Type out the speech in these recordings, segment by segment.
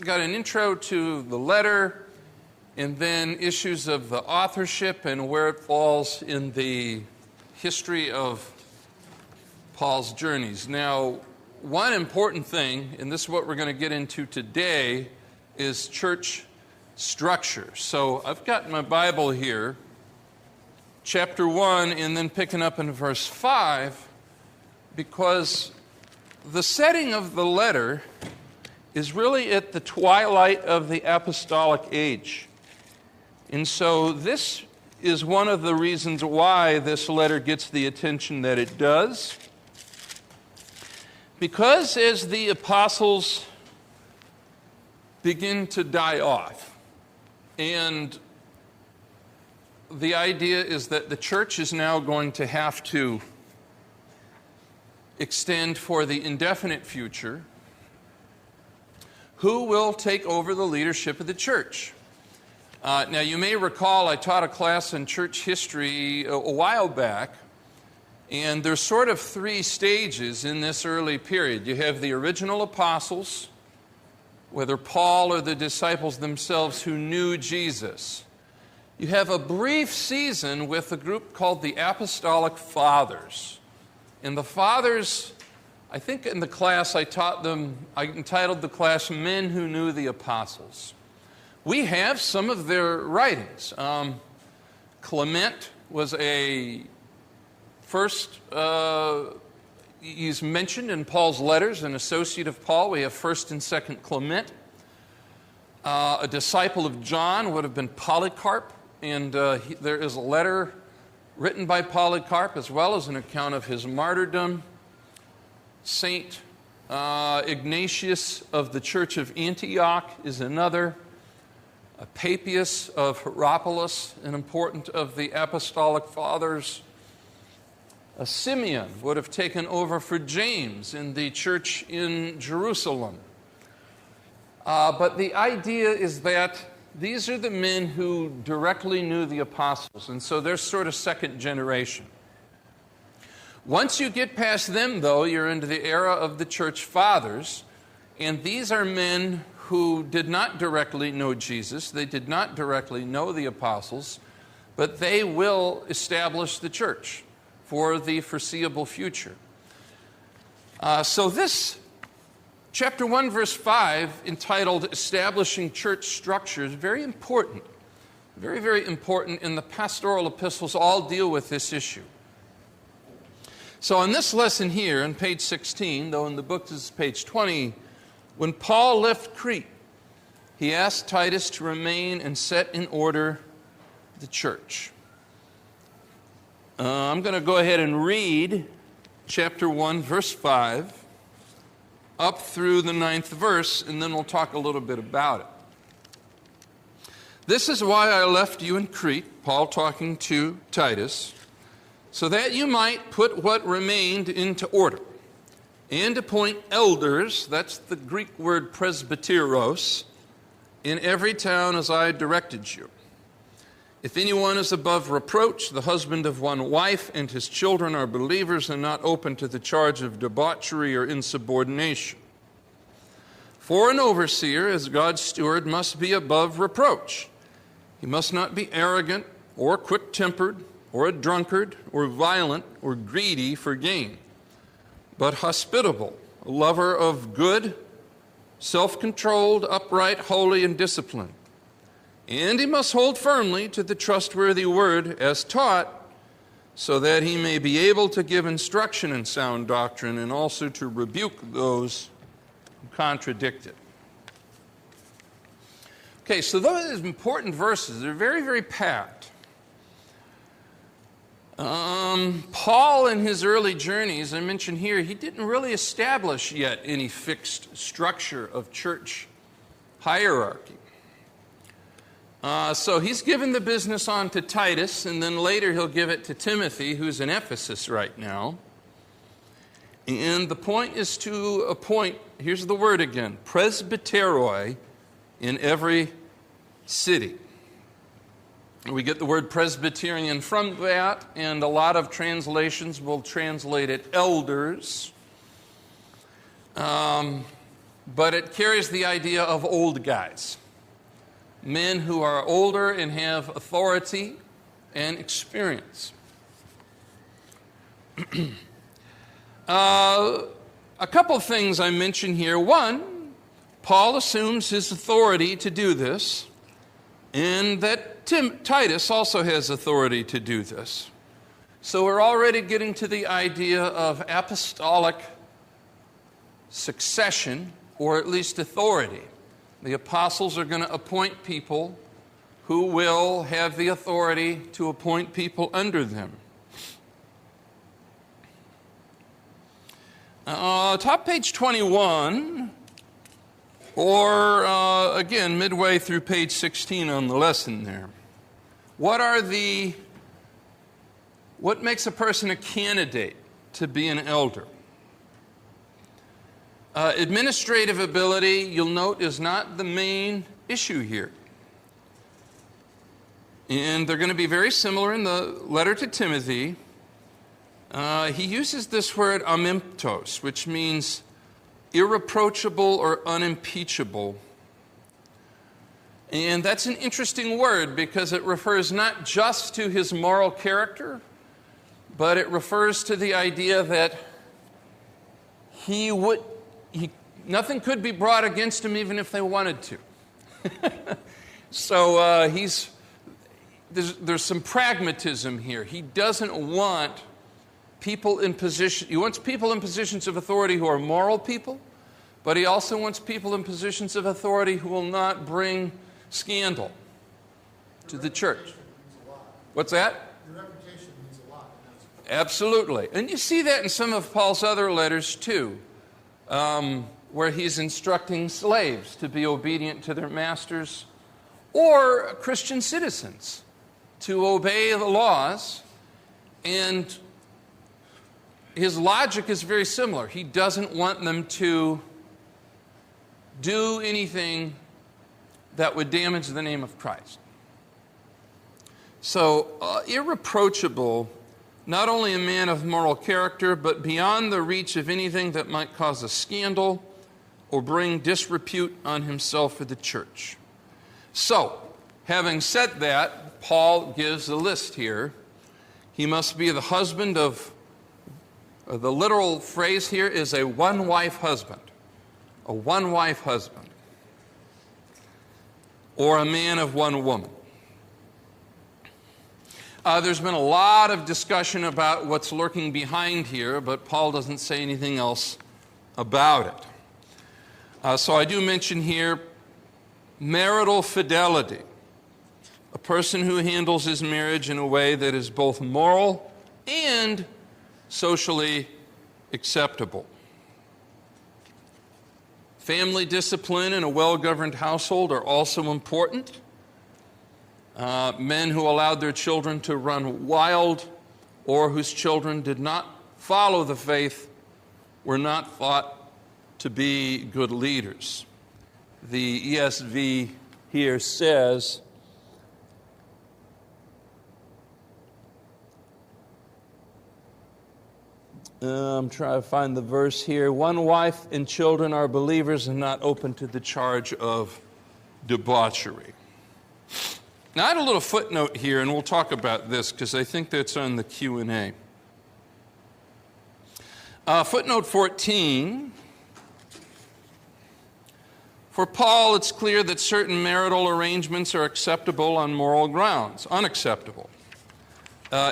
Got an intro to the letter, and then issues of the authorship and where it falls in the history of Paul's journeys. Now, one important thing, and this is what we're going to get into today, is church structure. So I've got my Bible here, chapter 1, and then picking up in verse 5, because the setting of the letter is really at the twilight of the apostolic age. And so this is one of the reasons why this letter gets the attention that it does. Because as the apostles begin to die off, and the idea is that the church is now going to have to extend for the indefinite future, who will take over the leadership of the church? Now, you may recall I taught a class in church history a while back, and there's sort of three stages in this early period. You have the original apostles, whether Paul or the disciples themselves who knew Jesus. You have a brief season with a group called the Apostolic Fathers. And the Fathers, I think in the class I taught them, I entitled the class, Men Who Knew the Apostles. We have some of their writings. Clement was a first, he's mentioned in Paul's letters, an associate of Paul. We have 1st and 2nd Clement. A disciple of John would have been Polycarp, and there is a letter written by Polycarp as well as an account of his martyrdom. Saint Ignatius of the Church of Antioch is another. Papias of Hierapolis, an important of the Apostolic Fathers. Simeon would have taken over for James in the church in Jerusalem. But the idea is that these are the men who directly knew the apostles, and so they're sort of second generation. Once you get past them, though, you're into the era of the church fathers, and these are men who did not directly know Jesus. They did not directly know the apostles, but they will establish the church for the foreseeable future. So this chapter 1, verse 5, entitled Establishing Church Structure, is very important. Very, very important, and the pastoral epistles all deal with this issue. So on this lesson here, on page 16, though in the book this is page 20, when Paul left Crete, he asked Titus to remain and set in order the church. I'm going to go ahead and read chapter 1, verse 5, up through the 9th verse, and then we'll talk a little bit about it. This is why I left you in Crete, Paul talking to Titus, so that you might put what remained into order, and appoint elders, that's the Greek word presbyteros, in every town as I directed you. If anyone is above reproach, the husband of one wife, and his children are believers and not open to the charge of debauchery or insubordination. For an overseer, as God's steward, must be above reproach. He must not be arrogant or quick-tempered or a drunkard or violent or greedy for gain, but hospitable, a lover of good, self-controlled, upright, holy, and disciplined. And he must hold firmly to the trustworthy word as taught, so that he may be able to give instruction in sound doctrine and also to rebuke those who contradict it. Okay, so those are important verses. They're very, very packed. Paul, in his early journeys, I mentioned here, he didn't really establish yet any fixed structure of church hierarchy. So he's given the business on to Titus, and then later he'll give it to Timothy, who's in Ephesus right now. And the point is to appoint, here's the word again, presbyteroi in every city. We get the word Presbyterian from that, and a lot of translations will translate it elders. but it carries the idea of old guys, men who are older and have authority and experience. A couple of things I mention here. One, Paul assumes his authority to do this, and that Titus also has authority to do this. So we're already getting to the idea of apostolic succession, or at least authority. The apostles are going to appoint people who will have the authority to appoint people under them. Top page 21, or again, midway through page 16 on the lesson there. What makes a person a candidate to be an elder? Administrative ability, you'll note, is not the main issue here. And they're going to be very similar in the letter to Timothy. He uses this word amimptos, which means irreproachable or unimpeachable. And that's an interesting word because it refers not just to his moral character, but it refers to the idea that nothing could be brought against him even if they wanted to. So there's some pragmatism here. He doesn't want people in position. He wants people in positions of authority who are moral people, but he also wants people in positions of authority who will not bring scandal to the church. What's that? Your reputation means a lot. Absolutely. And you see that in some of Paul's other letters too, where he's instructing slaves to be obedient to their masters, or Christian citizens to obey the laws. And his logic is very similar. He doesn't want them to do anything that would damage the name of Christ. So, irreproachable, not only a man of moral character, but beyond the reach of anything that might cause a scandal or bring disrepute on himself or the church. So, having said that, Paul gives a list here. He must be the husband of, the literal phrase here is a one-wife husband. A one-wife husband. Or a man of one woman. There's been a lot of discussion about what's lurking behind here, but Paul doesn't say anything else about it. So I do mention here marital fidelity. A person who handles his marriage in a way that is both moral and socially acceptable. Family discipline in a well-governed household are also important. Men who allowed their children to run wild or whose children did not follow the faith were not thought to be good leaders. The ESV here says, I'm trying to find the verse here. One wife and children are believers and not open to the charge of debauchery. Now, I had a little footnote here, and we'll talk about this because I think that's on the Q&A. Footnote 14. For Paul, it's clear that certain marital arrangements are acceptable on moral grounds, unacceptable.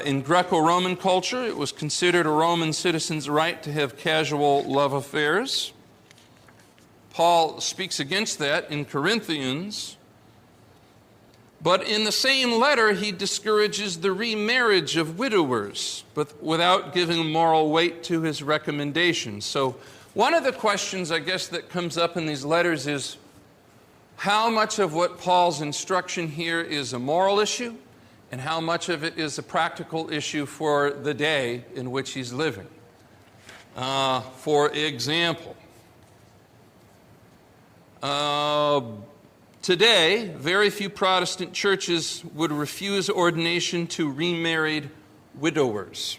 In Greco-Roman culture, it was considered a Roman citizen's right to have casual love affairs. Paul speaks against that in Corinthians. But in the same letter, he discourages the remarriage of widowers, but without giving moral weight to his recommendations. So one of the questions, I guess, that comes up in these letters is how much of what Paul's instruction here is a moral issue and how much of it is a practical issue for the day in which he's living. For example, today, very few Protestant churches would refuse ordination to remarried widowers.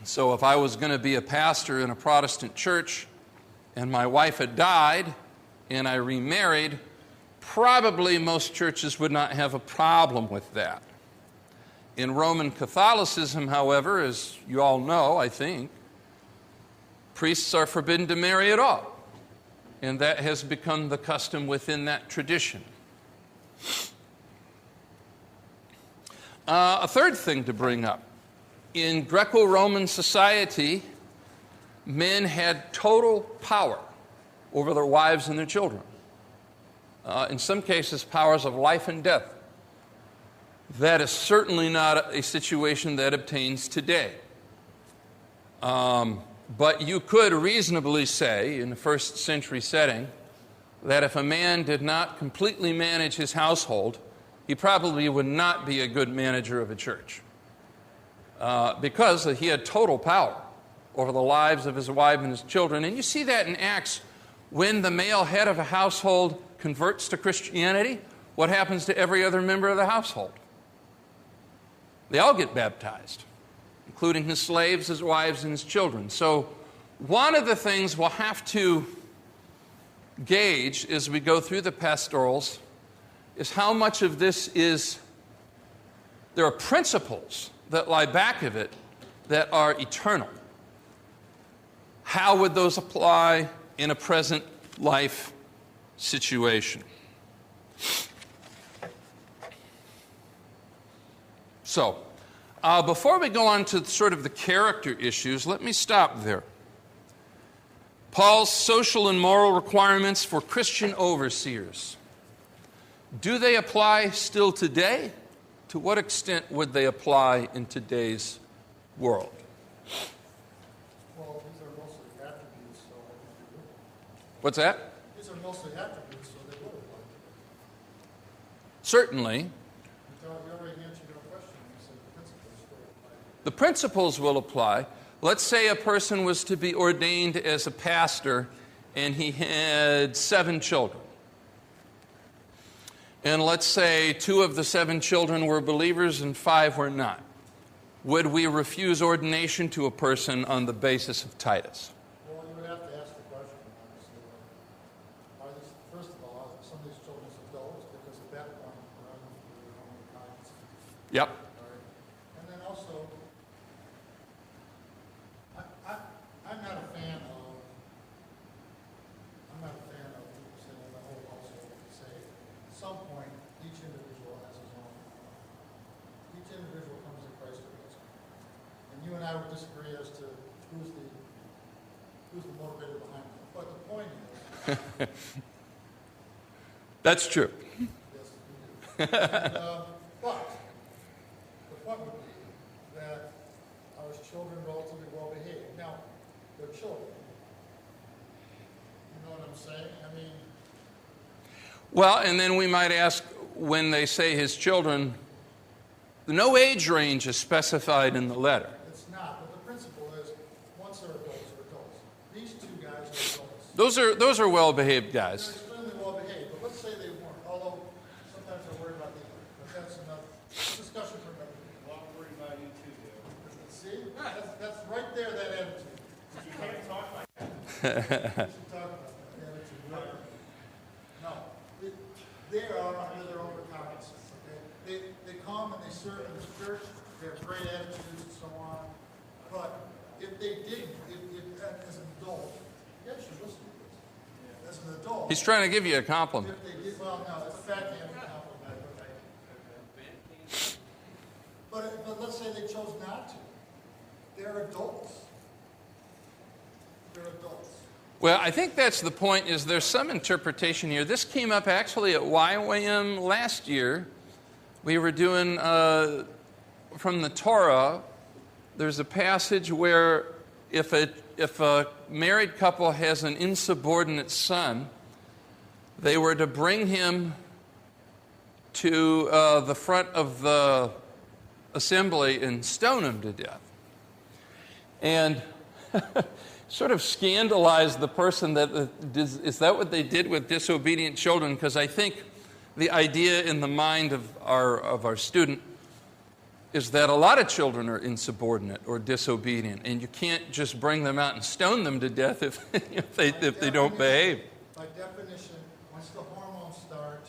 So if I was going to be a pastor in a Protestant church and my wife had died and I remarried, probably most churches would not have a problem with that. In Roman Catholicism, however, as you all know, I think, priests are forbidden to marry at all. And that has become the custom within that tradition. A third thing to bring up. In Greco-Roman society, men had total power over their wives and their children. In some cases, powers of life and death. That is certainly not a situation that obtains today. But you could reasonably say, in the first century setting, that if a man did not completely manage his household, he probably would not be a good manager of a church. Because he had total power over the lives of his wife and his children. And you see that in Acts, when the male head of a household converts to Christianity, what happens to every other member of the household? They all get baptized, including his slaves, his wives, and his children. So one of the things we'll have to gauge as we go through the pastorals is how much of this is, there are principles that lie back of it that are eternal. How would those apply in a present life situation? So, before we go on to sort of the character issues, let me stop there. Paul's social and moral requirements for Christian overseers. Do they apply still today? To what extent would they apply in today's world? Well, these are mostly attributes, so I think they would. What's that? These are mostly attributes, so they would apply. Certainly. You already answered your question. You said the principles still apply. The principles will apply. Let's say a person was to be ordained as a pastor and he had 7 children. And let's say 2 of the 7 children were believers and 5 were not. Would we refuse ordination to a person on the basis of Titus? Well, you would have to ask the question, obviously. Are these, first of all, are some of these children adults? Because at that point, they're on their own kinds. Yep. And then also, I'm not a fan of people saying the whole household to say at some point each individual has his own. Each individual comes to Christ with his own. And you and I would disagree as to who's the motivator behind it. But the point is, That's true. yes, we do. And, but the point would be that our children relatively well behaved. Now, they're children. You know what I'm saying? I mean, Well, and then we might ask, when they say his children, no age range is specified in the letter. it's not. But the principle is, once they're adults, they're adults. These 2 guys are adults. Those are well-behaved They're guys. extremely well behaved. But let's say they weren't. Although sometimes I worry about the other. But that's enough discussion for another day. Well, I'm worried about you too, Dale. See? That's right there, that attitude. You can't talk like that. We should talk about that attitude. No. They are under their own recognizance, okay? They come and they serve in the church, they have great attitudes and so on. But if they didn't, if as an adult, you should listen to this. As an adult, He's trying to give you a compliment. if they did, well, no, it's a backhanded compliment. But let's say they chose not to. They're adults. They're adults. Well, I think that's the point, is there's some interpretation here. This came up actually at YWAM last year. We were doing, from the Torah, there's a passage where if a married couple has an insubordinate son, they were to bring him to the front of the assembly and stone him to death. And sort of scandalized the person that, is that what they did with disobedient children? Because I think the idea in the mind of our student is that a lot of children are insubordinate or disobedient, and you can't just bring them out and stone them to death if, if they don't behave. By definition, once the hormones start,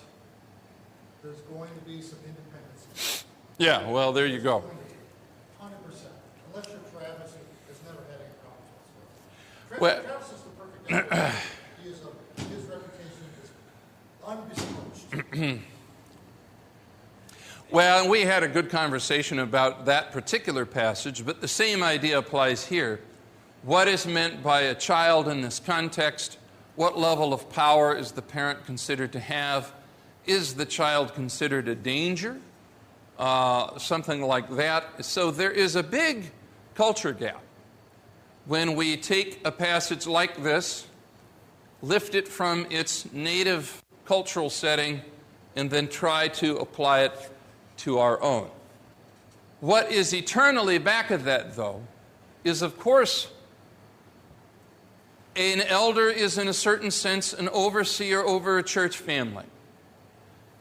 there's going to be some independence. Yeah, well, there you go. 100%. Unless you're Travis, who has never had any problems whatsoever. Travis is the perfect example. His reputation is unbesmirched. Well, we had a good conversation about that particular passage, but the same idea applies here. What is meant by a child in this context? What level of power is the parent considered to have? Is the child considered a danger? Something like that. So there is a big culture gap when we take a passage like this, lift it from its native cultural setting, and then try to apply it to our own. What is eternally back of that, though, is, of course, an elder is, in a certain sense, an overseer over a church family.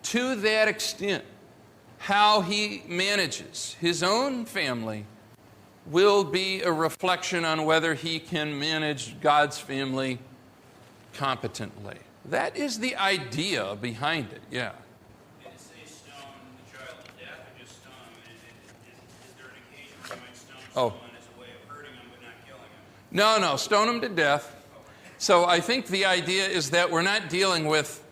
To that extent, how he manages his own family will be a reflection on whether he can manage God's family competently. That is the idea behind it, yeah. Did it say stone the child to death, or just stone him? Is there an occasion where you might stone someone as a way of hurting him but not killing him? No, stone him to death. So I think the idea is that we're not dealing with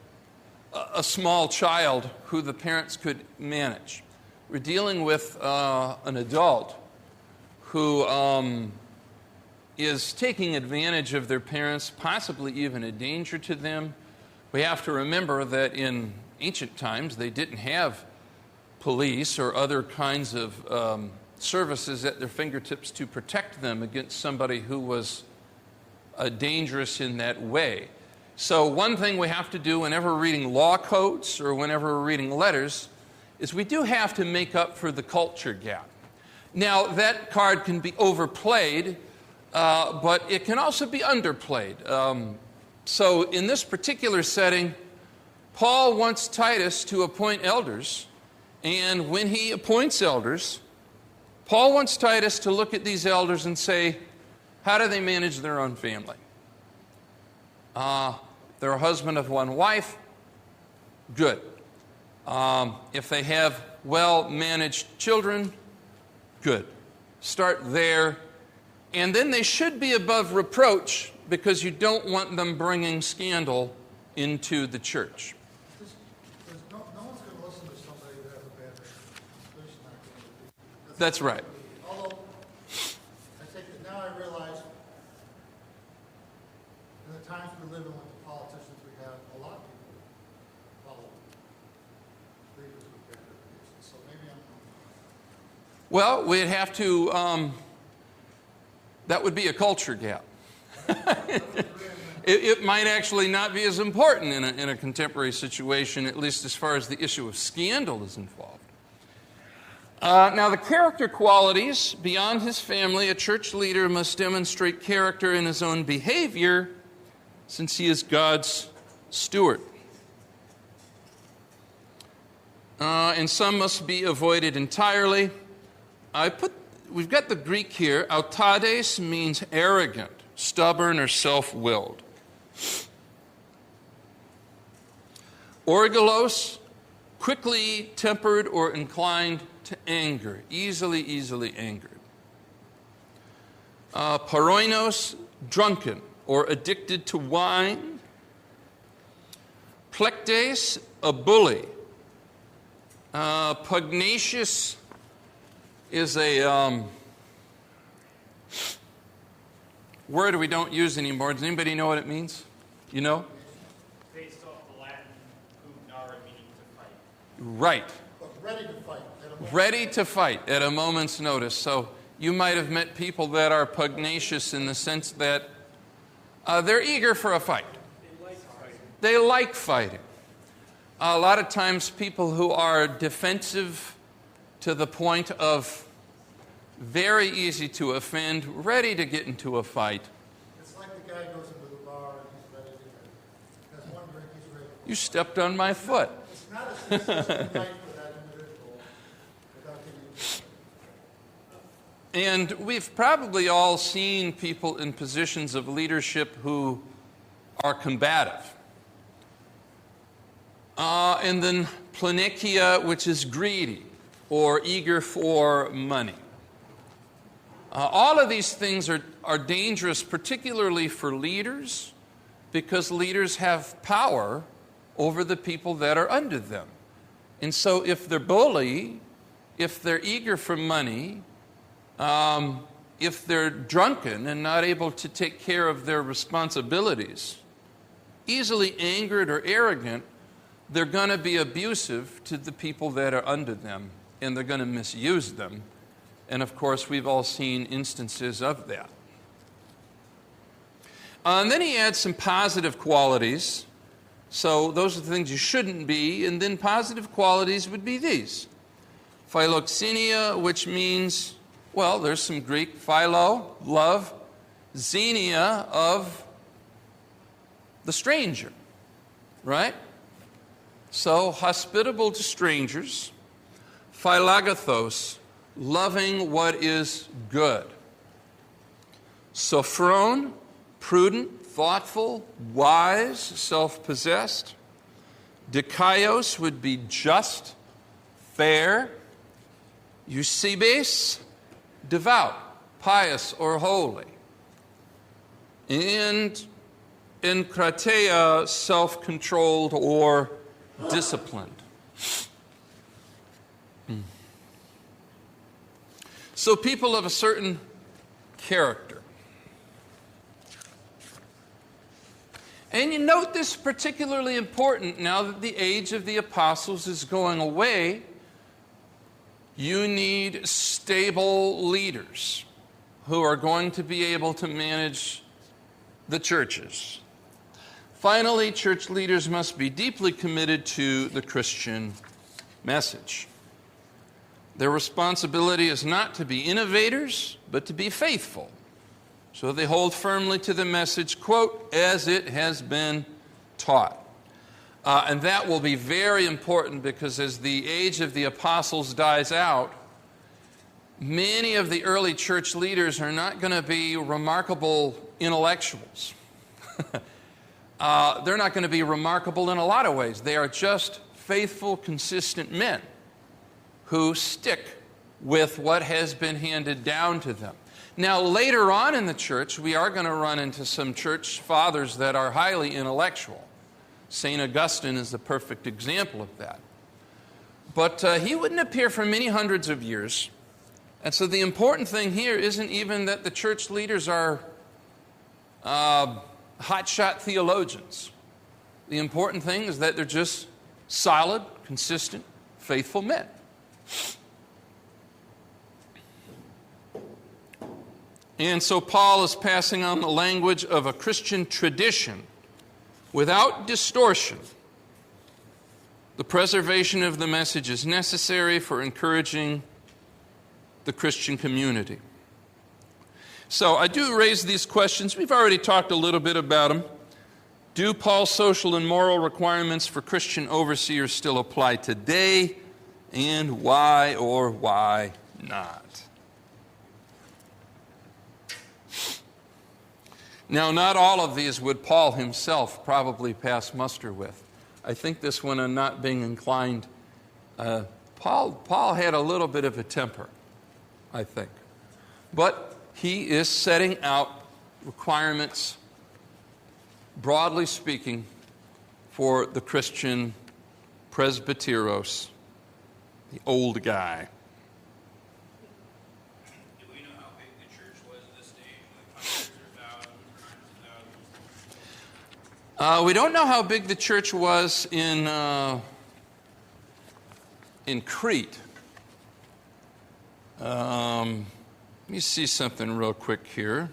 a small child who the parents could manage. We're dealing with an adult who is taking advantage of their parents, possibly even a danger to them. We have to remember that in ancient times they didn't have police or other kinds of services at their fingertips to protect them against somebody who was dangerous in that way. So one thing we have to do whenever we're reading law codes or whenever we're reading letters is we do have to make up for the culture gap. Now, that card can be overplayed, but it can also be underplayed. So in this particular setting, Paul wants Titus to appoint elders, and when he appoints elders, Paul wants Titus to look at these elders and say, how do they manage their own family? They're a husband of one wife, good. If they have well-managed children, good. Start there. And then they should be above reproach because you don't want them bringing scandal into the church. No one's going to listen to somebody that has a bad reputation. That's right. Although, I think that now I realize, in the times we live in with the politicians we have, a lot of people follow leaders with bad reputations. So maybe I'm wrong. Well, we'd have to, that would be a culture gap. It might actually not be as important in a contemporary situation, at least as far as the issue of scandal is involved. Now, the character qualities, beyond his family, a church leader must demonstrate character in his own behavior since he is God's steward. And some must be avoided entirely. We've got the Greek here. Autades means arrogant, stubborn, or self-willed. Orgelos, quickly tempered or inclined to anger, easily angered. Paroinos, drunken or addicted to wine. Plektes, a bully. Pugnacious is a word we don't use anymore. Does anybody know what it means? You know? Based off the Latin pugnare, meaning to fight. Right. But ready to fight. Ready to fight at a moment's notice. So you might have met people that are pugnacious in the sense that they're eager for a fight. They like fighting. A lot of times people who are defensive to the point of very easy to offend, ready to get into a fight. It's like the guy goes into the bar and he's ready to has one drink, he's ready. You stepped on my foot. It's not a successful night for that individual without getting And we've probably all seen people in positions of leadership who are combative. And then planikia, which is greedy or eager for money. All of these things are dangerous, particularly for leaders, because leaders have power over the people that are under them. And so if they're bully, if they're eager for money, if they're drunken and not able to take care of their responsibilities, easily angered or arrogant, they're going to be abusive to the people that are under them, and they're going to misuse them. And of course, we've all seen instances of that. And then he adds some positive qualities. So those are the things you shouldn't be. And then positive qualities would be these. Philoxenia, which means, well, there's some Greek. Philo, love. Xenia, of the stranger. Right? So hospitable to strangers. Philagathos, loving what is good. Sophron, prudent, thoughtful, wise, self-possessed. Dikaios would be just, fair. Eusebes, devout, pious, or holy. And Enkrateia, self-controlled or disciplined. So people of a certain character. And you note this particularly important now that the age of the apostles is going away. You need stable leaders who are going to be able to manage the churches. Finally, church leaders must be deeply committed to the Christian message. Their responsibility is not to be innovators, but to be faithful. So they hold firmly to the message, quote, as it has been taught. And that will be very important because as the age of the apostles dies out, many of the early church leaders are not going to be remarkable intellectuals. They're not going to be remarkable in a lot of ways. They are just faithful, consistent men who stick with what has been handed down to them. Now, later on in the church, we are going to run into some church fathers that are highly intellectual. St. Augustine is the perfect example of that. But he wouldn't appear for many hundreds of years. And so the important thing here isn't even that the church leaders are hotshot theologians. The important thing is that they're just solid, consistent, faithful men. And so Paul is passing on the language of a Christian tradition without distortion. The preservation of the message is necessary for encouraging the Christian community. So I do raise these questions. We've already talked a little bit about them. Do Paul's social and moral requirements for Christian overseers still apply today? And why or why not? Now, not all of these would Paul himself probably pass muster with. I think this one on not being inclined, Paul had a little bit of a temper, I think. But he is setting out requirements, broadly speaking, for the Christian presbyteros, the old guy. Do we know how big the church was at this stage? Like hundreds or thousands or hundreds of thousands? We don't know how big the church was in Crete. Let me see something real quick here.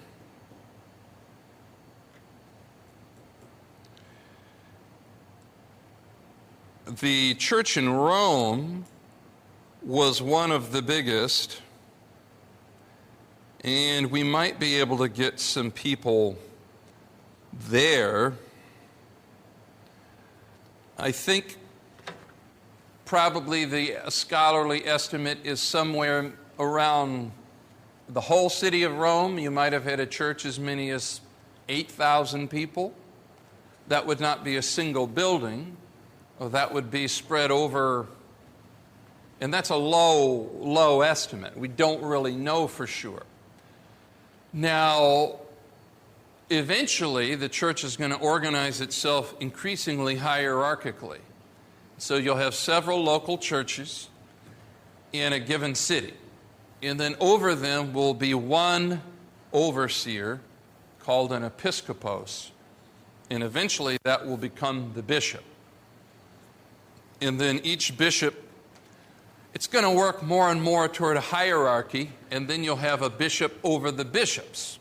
The church in Rome was one of the biggest, and we might be able to get some people there. I think probably the scholarly estimate is somewhere around the whole city of Rome, you might have had a church as many as 8,000 people. That would not be a single building. That would be spread over, and that's a low estimate. We don't really know for sure. Now, eventually, the church is going to organize itself increasingly hierarchically. So you'll have several local churches in a given city. And then over them will be one overseer called an episkopos. And eventually that will become the bishop. And then each bishop, it's going to work more and more toward a hierarchy, and then you'll have a bishop over the bishops.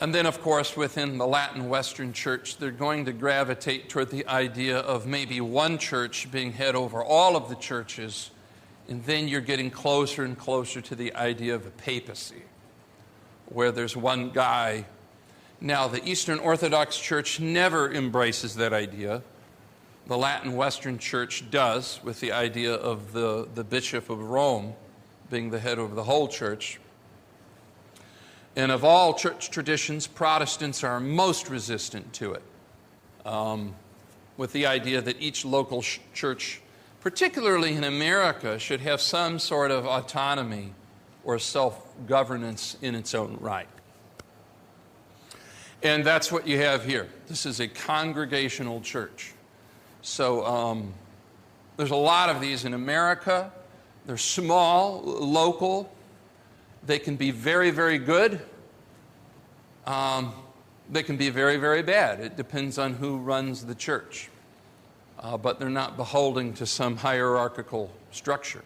And then, of course, within the Latin Western Church, they're going to gravitate toward the idea of maybe one church being head over all of the churches, and then you're getting closer and closer to the idea of a papacy, where there's one guy. Now, the Eastern Orthodox Church never embraces that idea. The Latin Western Church does, with the idea of the Bishop of Rome being the head over the whole church. And of all church traditions, Protestants are most resistant to it, with the idea that each local church, particularly in America, should have some sort of autonomy or self-governance in its own right. And that's what you have here. This is a congregational church. So there's a lot of these in America. They're small, local. They can be very, very good. They can be very, very bad. It depends on who runs the church. But they're not beholden to some hierarchical structure.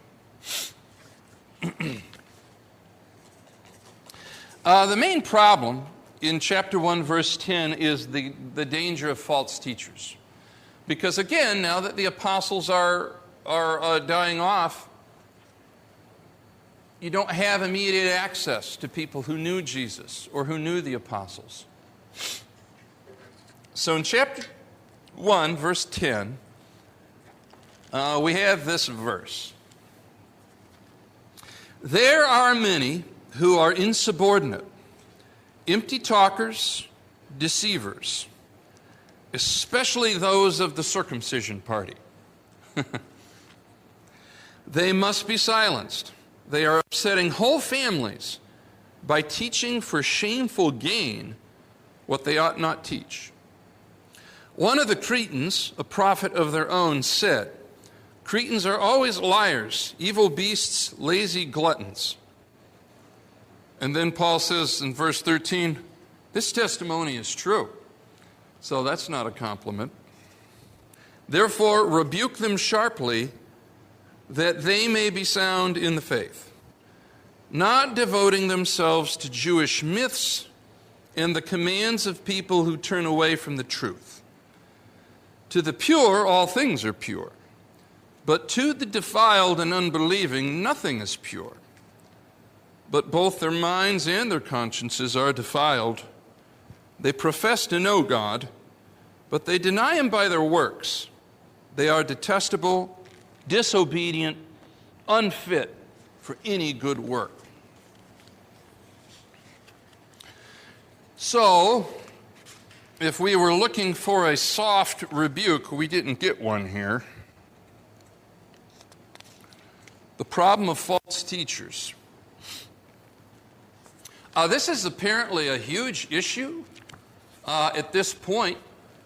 The main problem in chapter 1, verse 10 is the danger of false teachers. Because again, now that the apostles are dying off, you don't have immediate access to people who knew Jesus or who knew the apostles. So in chapter 1, verse 10, we have this verse. There are many who are insubordinate, empty talkers, deceivers, especially those of the circumcision party. They must be silenced. They are upsetting whole families by teaching for shameful gain what they ought not teach. One of the Cretans, a prophet of their own, said, Cretans are always liars, evil beasts, lazy gluttons. And then Paul says in verse 13, this testimony is true. So that's not a compliment. Therefore, rebuke them sharply, that they may be sound in the faith, not devoting themselves to Jewish myths and the commands of people who turn away from the truth. To the pure, all things are pure, but to the defiled and unbelieving, nothing is pure. But both their minds and their consciences are defiled. They profess to know God, but they deny Him by their works. They are detestable, disobedient, unfit for any good work. So, if we were looking for a soft rebuke, we didn't get one here. The problem of false teachers. This is apparently a huge issue at this point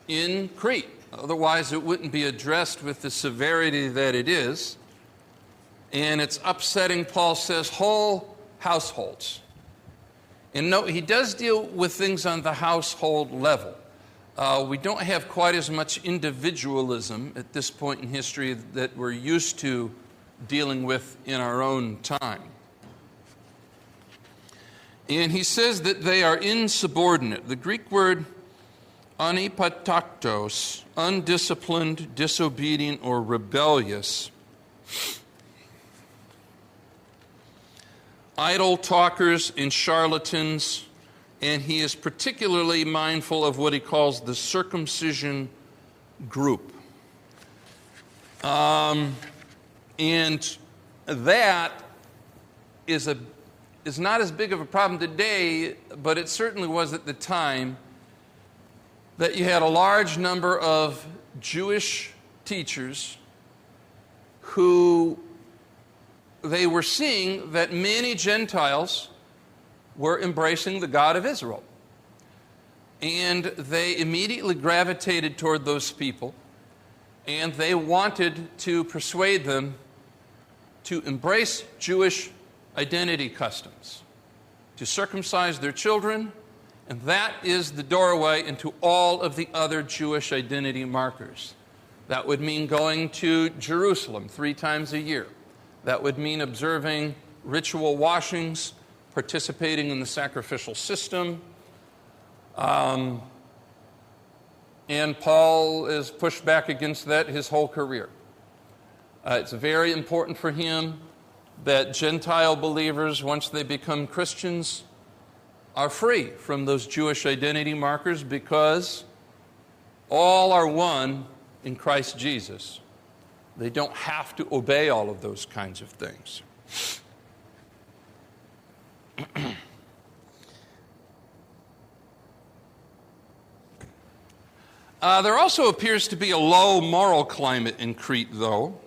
in Crete. Otherwise, it wouldn't be addressed with the severity that it is. And it's upsetting, Paul says, whole households. And note, he does deal with things on the household level. We don't have quite as much individualism at this point in history that we're used to dealing with in our own time. And he says that they are insubordinate. The Greek word anipataktos, undisciplined, disobedient, or rebellious. Idle talkers and charlatans, and he is particularly mindful of what he calls the circumcision group. And that is a is not as big of a problem today, but it certainly was at the time, that you had a large number of Jewish teachers who they were seeing that many Gentiles were embracing the God of Israel. And they immediately gravitated toward those people, and they wanted to persuade them to embrace Jewish identity customs, to circumcise their children, and that is the doorway into all of the other Jewish identity markers. That would mean going to Jerusalem 3 times a year. That would mean observing ritual washings, participating in the sacrificial system. And Paul is pushed back against that his whole career. It's very important for him that Gentile believers, once they become Christians, are free from those Jewish identity markers, because all are one in Christ Jesus. They don't have to obey all of those kinds of things. There also appears to be a low moral climate in Crete, though.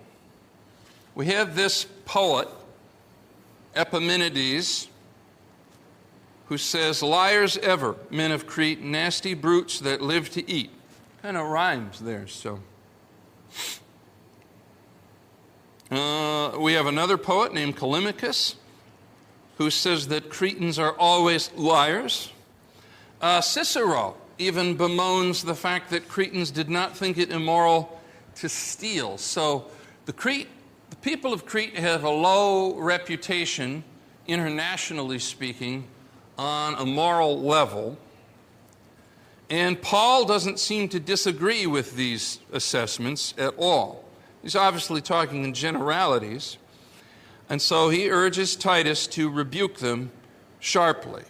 We have this poet, Epimenides, who says, "Liars ever, men of Crete, nasty brutes that live to eat." Kind of rhymes there, so. We have another poet named Callimachus, who says that Cretans are always liars. Cicero even bemoans the fact that Cretans did not think it immoral to steal. So the people of Crete have a low reputation, internationally speaking, on a moral level. And Paul doesn't seem to disagree with these assessments at all. He's obviously talking in generalities. And so he urges Titus to rebuke them sharply.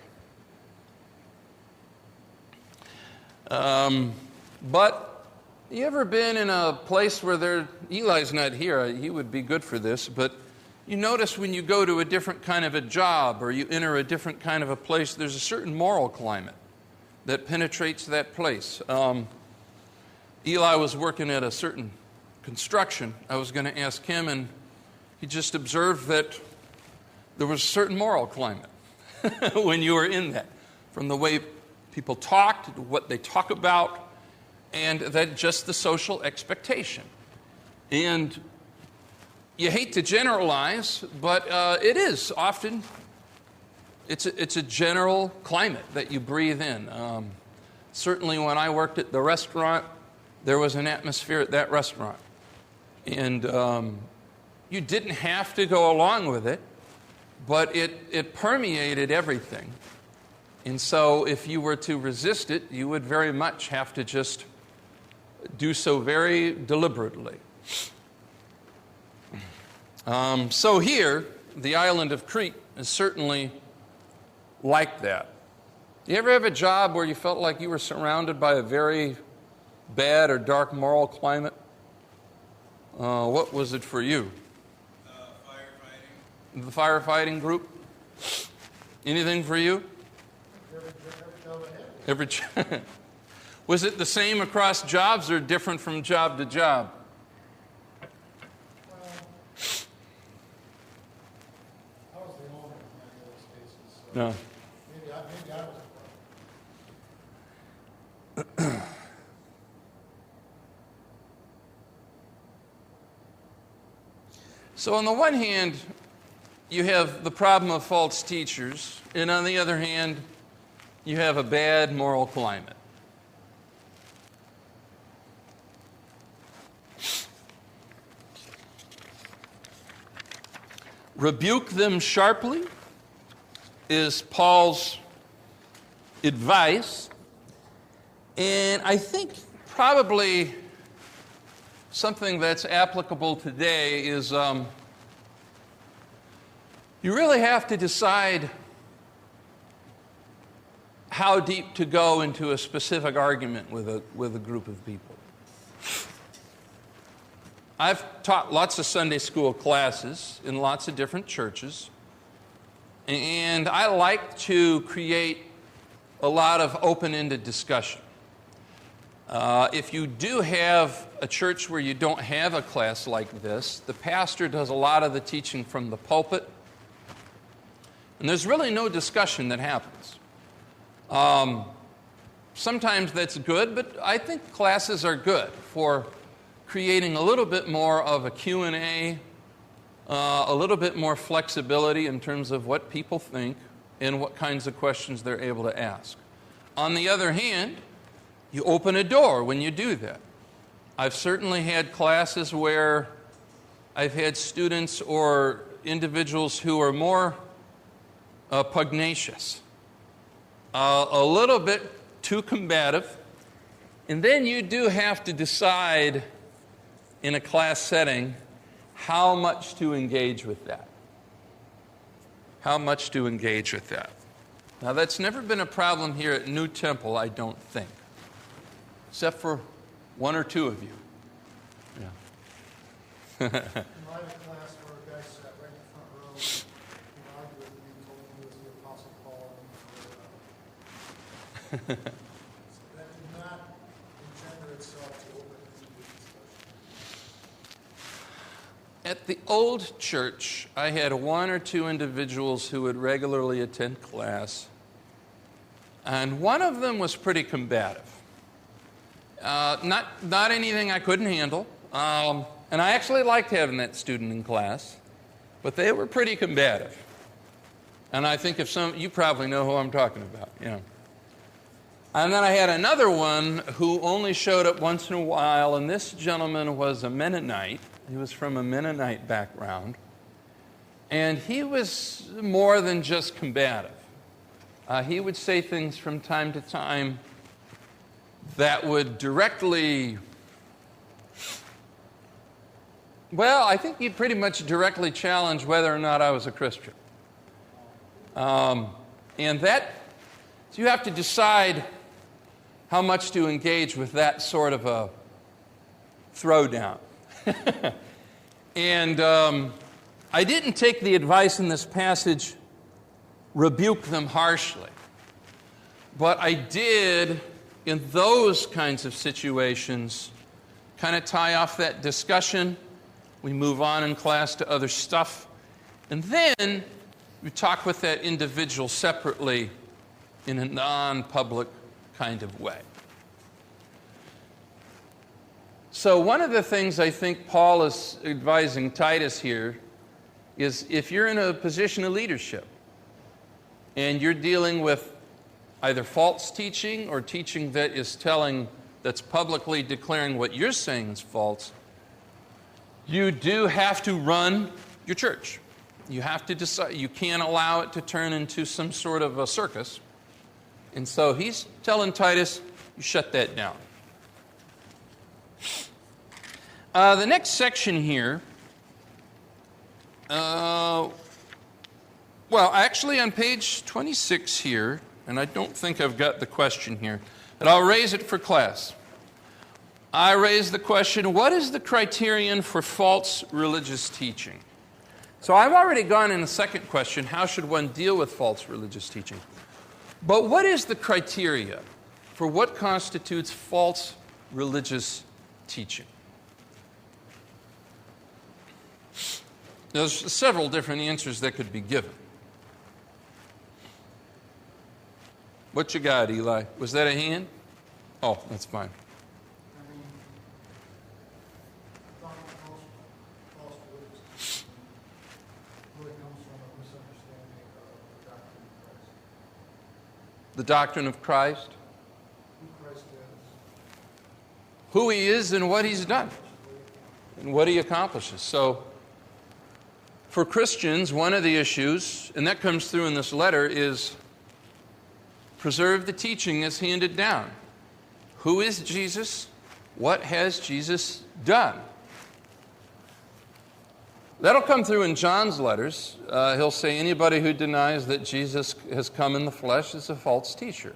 But you ever been in a place where Eli's not here, he would be good for this, but you notice when you go to a different kind of a job or you enter a different kind of a place, there's a certain moral climate that penetrates that place. Eli was working at a certain construction. I was going to ask him, and he just observed that there was a certain moral climate when you were in that, from the way people talked, what they talk about, and that just the social expectation. And you hate to generalize, but it is often, it's a general climate that you breathe in. Certainly when I worked at the restaurant, there was an atmosphere at that restaurant. And you didn't have to go along with it, but it permeated everything. And so if you were to resist it, you would very much have to just do so very deliberately. So here, the island of Crete is certainly like that. Do you ever have a job where you felt like you were surrounded by a very bad or dark moral climate? What was it for you? Firefighting. The firefighting group? Anything for you? Every Was it the same across jobs or different from job to job? I was the owner in many of those cases, so No. maybe I was a problem. So on the one hand, you have the problem of false teachers, and on the other hand, you have a bad moral climate. Rebuke them sharply is Paul's advice, and I think probably something that's applicable today is you really have to decide how deep to go into a specific argument with a group of people. I've taught lots of Sunday school classes in lots of different churches, And I like to create a lot of open-ended discussion. If you do have a church where you don't have a class like this, the pastor does a lot of the teaching from the pulpit, and there's really no discussion that happens. Sometimes that's good, but I think classes are good for creating a little bit more of a Q&A, a little bit more flexibility in terms of what people think and what kinds of questions they're able to ask. On the other hand, you open a door when you do that. I've certainly had classes where I've had students or individuals who are more pugnacious, a little bit too combative, and then you do have to decide in a class setting how much to engage with that. How much to engage with that. Now, that's never been a problem here at New Temple, I don't think, except for one or two of you. Yeah. In my class where a guy sat right in the front row, he argued with me and told me he was the Apostle Paul. So that did not engender itself to open-ended discussion. At the old church, I had one or two individuals who would regularly attend class, and one of them was pretty combative. Not anything I couldn't handle, and I actually liked having that student in class, but they were pretty combative. And I think you probably know who I'm talking about, yeah. And then I had another one who only showed up once in a while, and this gentleman was a Mennonite. He was from a Mennonite background, and he was more than just combative. He would say things from time to time that would directly, well, I think he'd pretty much directly challenge whether or not I was a Christian. And that, so you have to decide how much to engage with that sort of a throwdown. And I didn't take the advice in this passage, rebuke them harshly. But I did, in those kinds of situations, kind of tie off that discussion. We move on in class to other stuff. And then we talk with that individual separately in a non-public kind of way. So one of the things I think Paul is advising Titus here is if you're in a position of leadership and you're dealing with either false teaching or teaching that is that's publicly declaring what you're saying is false, you do have to run your church. You have to decide. You can't allow it to turn into some sort of a circus. And so he's telling Titus, you shut that down. The next section here, well, actually on page 26 here, and I don't think I've got the question here, but I'll raise it for class. I raise the question, what is the criterion for false religious teaching? So I've already gone in the second question, how should one deal with false religious teaching? But what is the criteria for what constitutes false religious teaching? There's several different answers that could be given. What you got, Eli? Was that a hand? Oh, that's fine. I mean, I thought false religious really comes from a misunderstanding of the doctrine of Christ. The doctrine of Christ, Who Christ is. who he is and what he's done, and what he accomplishes. So, for Christians, one of the issues, and that comes through in this letter, is preserve the teaching as handed down. Who is Jesus? What has Jesus done? That'll come through in John's letters. He'll say anybody who denies that Jesus has come in the flesh is a false teacher.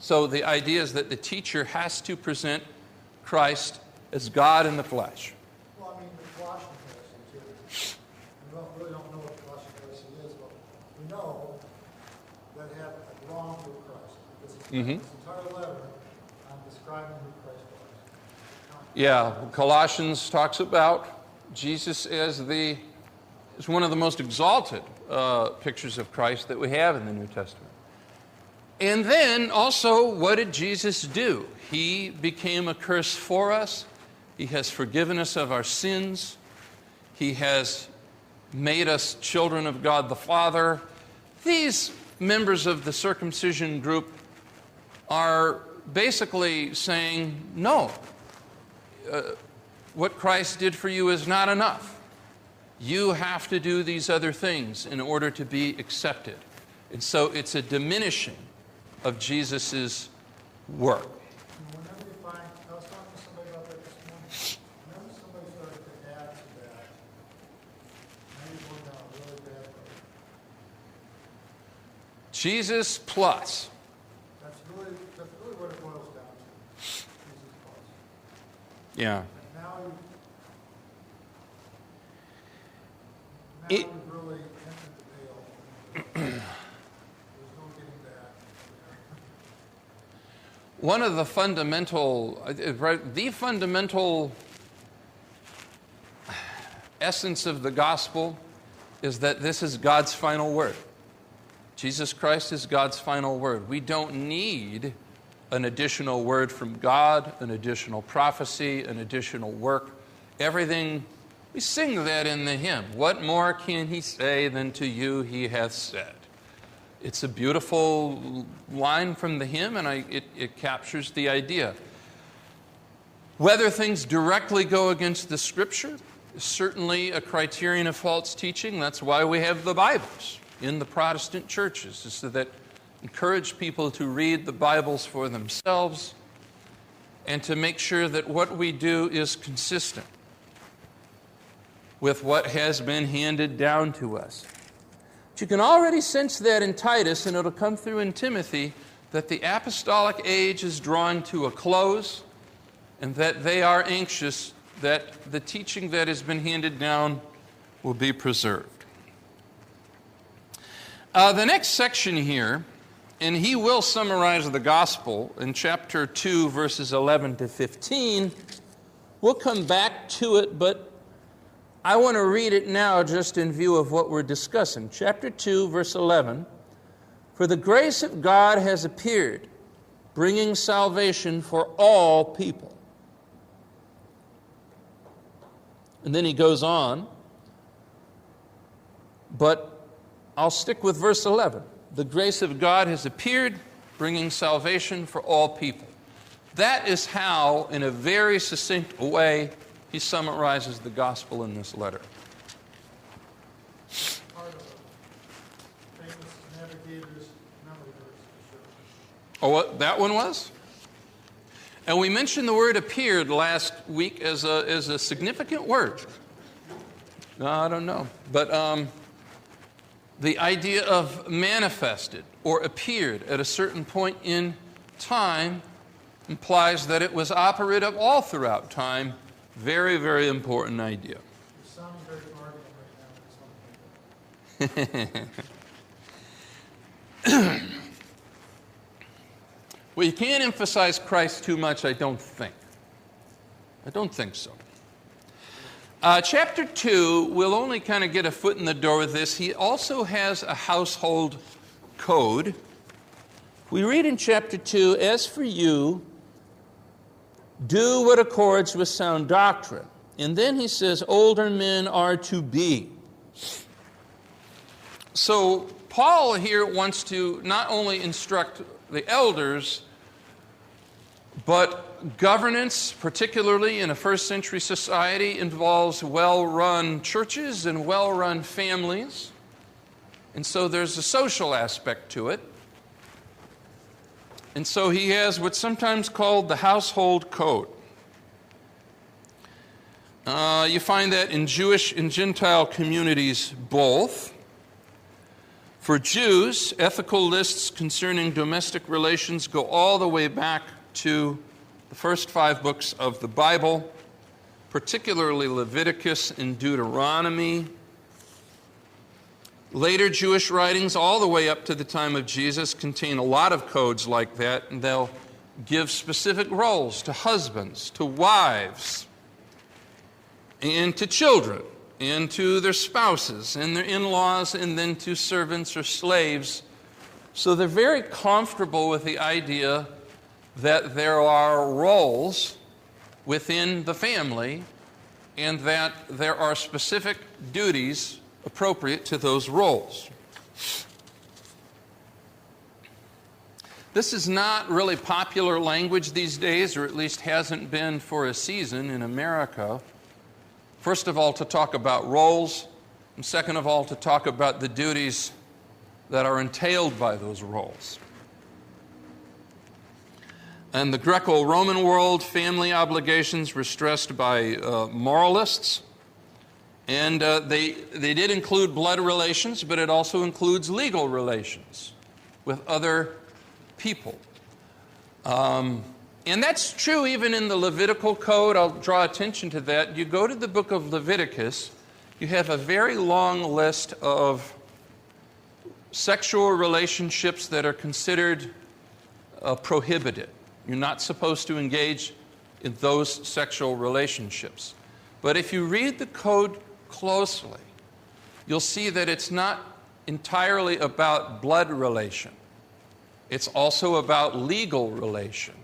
So the idea is that the teacher has to present Christ as God in the flesh. Well, I mean, the Colossian heresy, too. We really don't know what the Colossian heresy is, but This entire letter on describing who Christ was. Yeah, Colossians talks about Jesus as one of the most exalted pictures of Christ that we have in the New Testament. And then also, what did Jesus do? He became a curse for us. He has forgiven us of our sins. He has made us children of God the Father. These members of the circumcision group are basically saying, no, what Christ did for you is not enough. You have to do these other things in order to be accepted. And so it's a diminishing of Jesus' work. Whenever you find, I was talking to somebody about that this morning, whenever somebody started to add to that, now you're going down a really bad road. Jesus plus. That's really what it boils down to. Jesus Christ. Yeah. And now It- you've really entered the veil. There's no getting back. One of the fundamental essence of the gospel is that this is God's final word. Jesus Christ is God's final word. We don't need an additional word from God, an additional prophecy, an additional work. Everything, we sing that in the hymn. What more can he say than to you he hath said? It's a beautiful line from the hymn, and it captures the idea. Whether things directly go against the Scripture is certainly a criterion of false teaching. That's why we have the Bibles in the Protestant churches, is so that encourage people to read the Bibles for themselves and to make sure that what we do is consistent with what has been handed down to us. But you can already sense that in Titus, and it'll come through in Timothy, that the apostolic age is drawing to a close and that they are anxious that the teaching that has been handed down will be preserved. The next section here, and he will summarize the gospel in chapter 2, verses 11 to 15. We'll come back to it, but I want to read it now just in view of what we're discussing. Chapter 2, verse 11. For the grace of God has appeared, bringing salvation for all people. And then he goes on, but I'll stick with verse 11. The grace of God has appeared, bringing salvation for all people. That is how, in a very succinct way, he summarizes the gospel in this letter. Part of a famous navigator's memory verse. Oh, what that one was? And we mentioned the word appeared last week as a significant word. No, I don't know. But the idea of manifested or appeared at a certain point in time implies that it was operative all throughout time. Very, very important idea. You're sounding very bargaining right now. Well, you can't emphasize Christ too much, I don't think. I don't think so. Chapter 2, we'll only kind of get a foot in the door with this. He also has a household code. We read in chapter 2, as for you, do what accords with sound doctrine. And then he says, older men are to be. So Paul here wants to not only instruct the elders, but governance, particularly in a first century society, involves well-run churches and well-run families. And so there's a social aspect to it. And so he has what's sometimes called the household code. You find that in Jewish and Gentile communities both. For Jews, ethical lists concerning domestic relations go all the way back to the first 5 books of the Bible, particularly Leviticus and Deuteronomy. Later Jewish writings, all the way up to the time of Jesus, contain a lot of codes like that, and they'll give specific roles to husbands, to wives, and to children, and to their spouses, and their in-laws, and then to servants or slaves. So they're very comfortable with the idea that there are roles within the family and that there are specific duties appropriate to those roles. This is not really popular language these days, or at least hasn't been for a season in America. First of all, to talk about roles, and second of all, to talk about the duties that are entailed by those roles. In the Greco-Roman world, family obligations were stressed by moralists, and they did include blood relations, but it also includes legal relations with other people. And that's true even in the Levitical code. I'll draw attention to that. You go to the book of Leviticus, you have a very long list of sexual relationships that are considered prohibited. You're not supposed to engage in those sexual relationships. But if you read the code closely, you'll see that it's not entirely about blood relation. It's also about legal relation.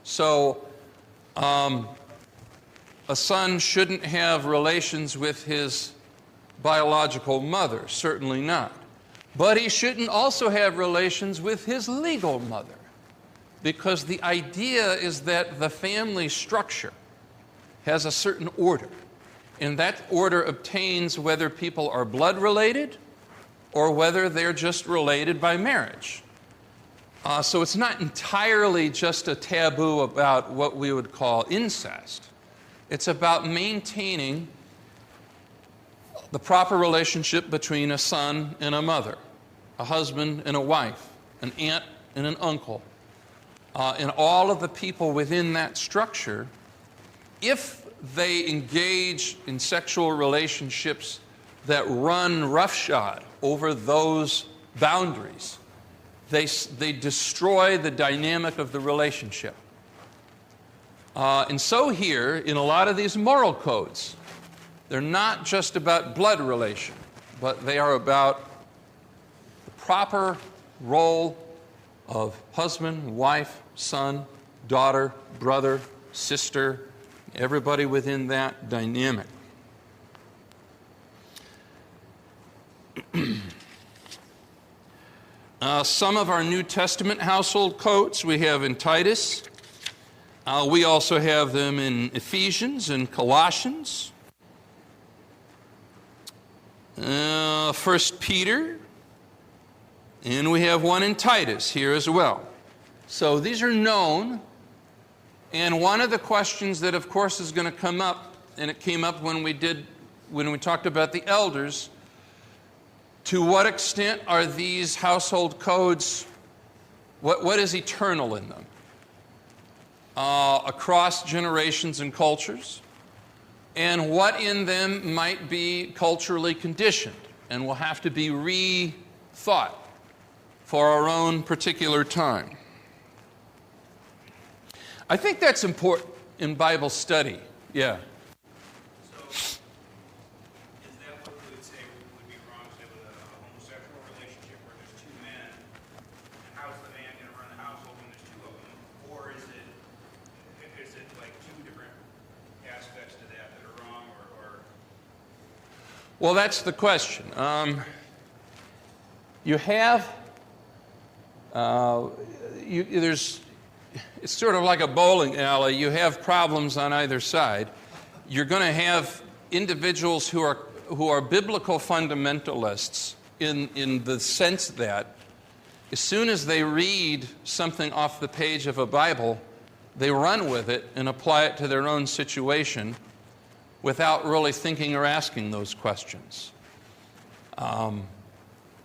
So, a son shouldn't have relations with his biological mother, certainly not. But he shouldn't also have relations with his legal mother, because the idea is that the family structure has a certain order, and that order obtains whether people are blood related or whether they're just related by marriage. So it's not entirely just a taboo about what we would call incest. It's about maintaining the proper relationship between a son and a mother, a husband and a wife, an aunt and an uncle, and all of the people within that structure. If they engage in sexual relationships that run roughshod over those boundaries, they destroy the dynamic of the relationship. And so here, in a lot of these moral codes, they're not just about blood relation, but they are about the proper role of husband, wife, son, daughter, brother, sister, everybody within that dynamic. Some of our New Testament household codes we have in Titus. We also have them in Ephesians and Colossians. 1 Peter. And we have one in Titus here as well. So these are known. And one of the questions that, of course, is going to come up, and it came up when we talked about the elders, to what extent are these household codes, what is eternal in them? Across generations and cultures, and what in them might be culturally conditioned and will have to be rethought for our own particular time. I think that's important in Bible study. Yeah. So, is that what we would say would be wrong, say, with a homosexual relationship where there's two men? How's the man going to run the household when there's two of them? Or is it like two different aspects to that are wrong, or? Well, that's the question. You have, it's sort of like a bowling alley. You have problems on either side. You're going to have individuals who are biblical fundamentalists in the sense that as soon as they read something off the page of a Bible, they run with it and apply it to their own situation without really thinking or asking those questions.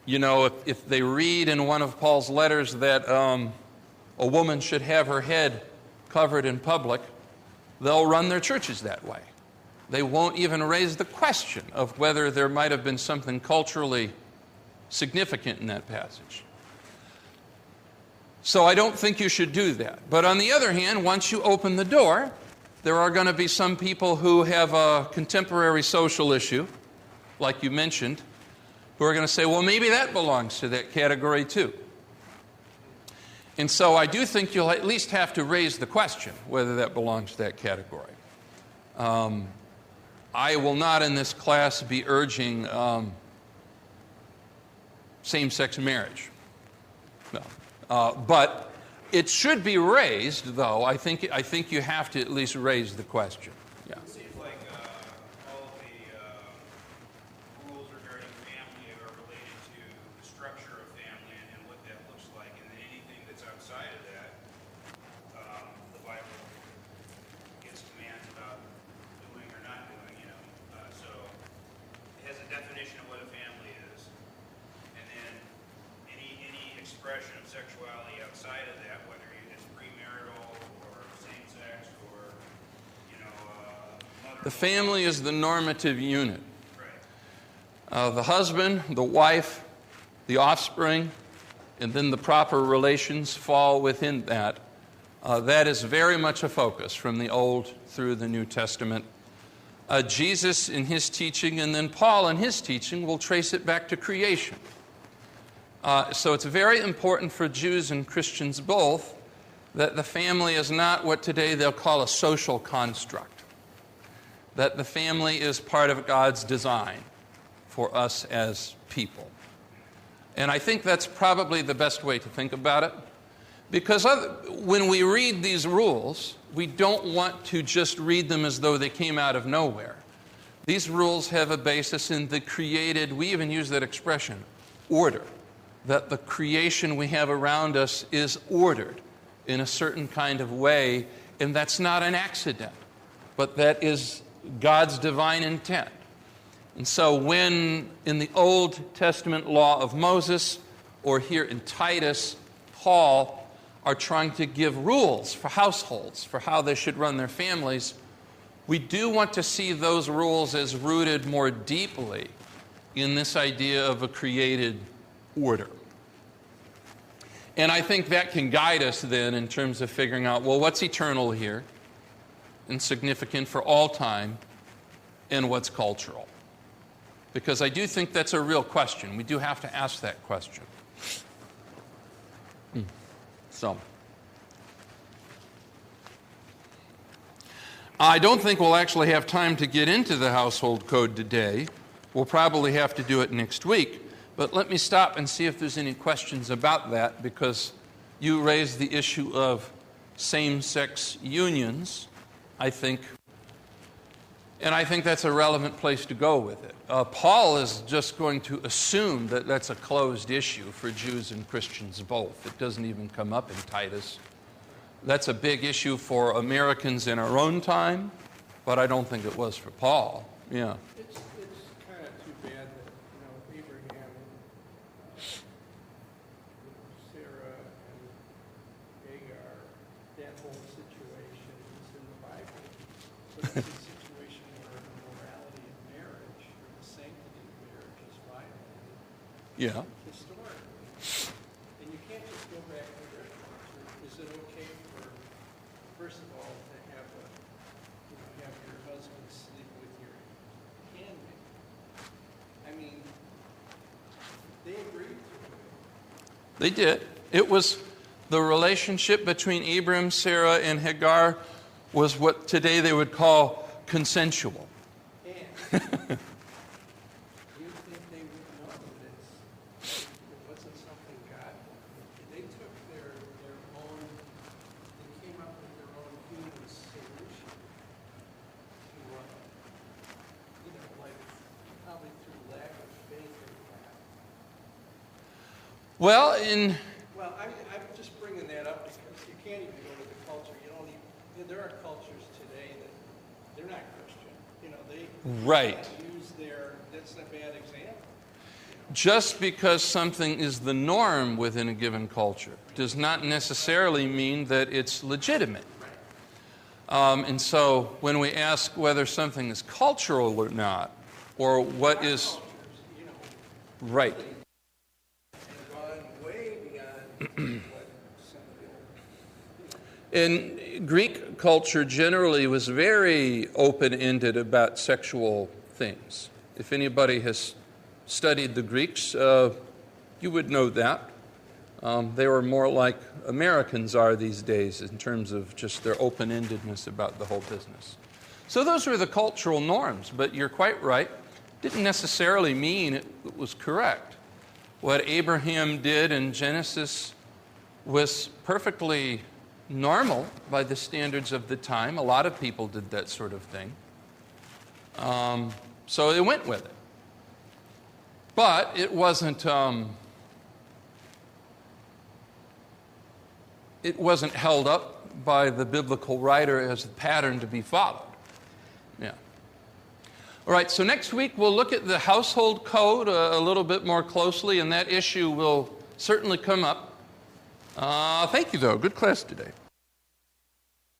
If they read in one of Paul's letters that a woman should have her head covered in public, they'll run their churches that way. They won't even raise the question of whether there might have been something culturally significant in that passage. So I don't think you should do that. But on the other hand, once you open the door, there are going to be some people who have a contemporary social issue, like you mentioned, who are going to say, well, maybe that belongs to that category too. And so I do think you'll at least have to raise the question whether that belongs to that category. I will not in this class be urging same-sex marriage. No. But it should be raised, though. I think you have to at least raise the question. Yeah. It seems like all of the rules regarding family are related to the structure of family and what that looks like, and then anything that's outside of that, the Bible gives commands about doing or not doing. So it has a definition of what a family is, and then any expression of sexuality outside of that, whether it's premarital or same-sex or, mother. The family is the normative unit. Right. The husband, the wife, the offspring, and then the proper relations fall within that. That is very much a focus from the Old through the New Testament. Jesus in his teaching, and then Paul in his teaching, will trace it back to creation. So it's very important for Jews and Christians both that the family is not what today they'll call a social construct, that the family is part of God's design for us as people. And I think that's probably the best way to think about it, because when we read these rules, we don't want to just read them as though they came out of nowhere. These rules have a basis in the created, we even use that expression, order. That the creation we have around us is ordered in a certain kind of way, and that's not an accident, but that is God's divine intent. And so when in the Old Testament law of Moses, or here in Titus, Paul are trying to give rules for households, for how they should run their families, we do want to see those rules as rooted more deeply in this idea of a created order. And I think that can guide us then in terms of figuring out, well, what's eternal here and significant for all time, and what's cultural? Because I do think that's a real question. We do have to ask that question. So, I don't think we'll actually have time to get into the household code today. We'll probably have to do it next week. But let me stop and see if there's any questions about that, because you raised the issue of same-sex unions, I think, and I think that's a relevant place to go with it. Paul is just going to assume that that's a closed issue for Jews and Christians both. It doesn't even come up in Titus. That's a big issue for Americans in our own time, but I don't think it was for Paul. Yeah. It's kind of too bad that, Abraham, Sarah, and Hagar, that whole situation is in the Bible. But it's a situation where the morality of marriage, or the sanctity of marriage, is violated Yeah. historically. And you can't just go back to their culture. Is it okay for, first of all, to have your husband sleep with your handmaid? I mean, they agreed to it. They did. It was the relationship between Abram, Sarah, and Hagar was what today they would call consensual. And you think they would know that it wasn't something God wanted. They took their own, they came up with their own human solution to, like probably through lack of faith in God. Well, Well, I'm just bringing that up because you can't even go to the culture. You don't even, there are cultures today that they're not Christian. They right. use that's a bad example. Just because something is the norm within a given culture does not necessarily mean that it's legitimate. And so when we ask whether something is cultural or not, or what is... Right. And Greek culture generally was very open-ended about sexual things. If anybody has studied the Greeks, you would know that. They were more like Americans are these days in terms of just their open-endedness about the whole business. So those were the cultural norms, but you're quite right. Didn't necessarily mean it was correct. What Abraham did in Genesis was perfectly normal by the standards of the time. A lot of people did that sort of thing. So they went with it. But it wasn't held up by the biblical writer as a pattern to be followed. Yeah. All right, so next week we'll look at the household code a little bit more closely, and that issue will certainly come up. Thank you, though. Good class today.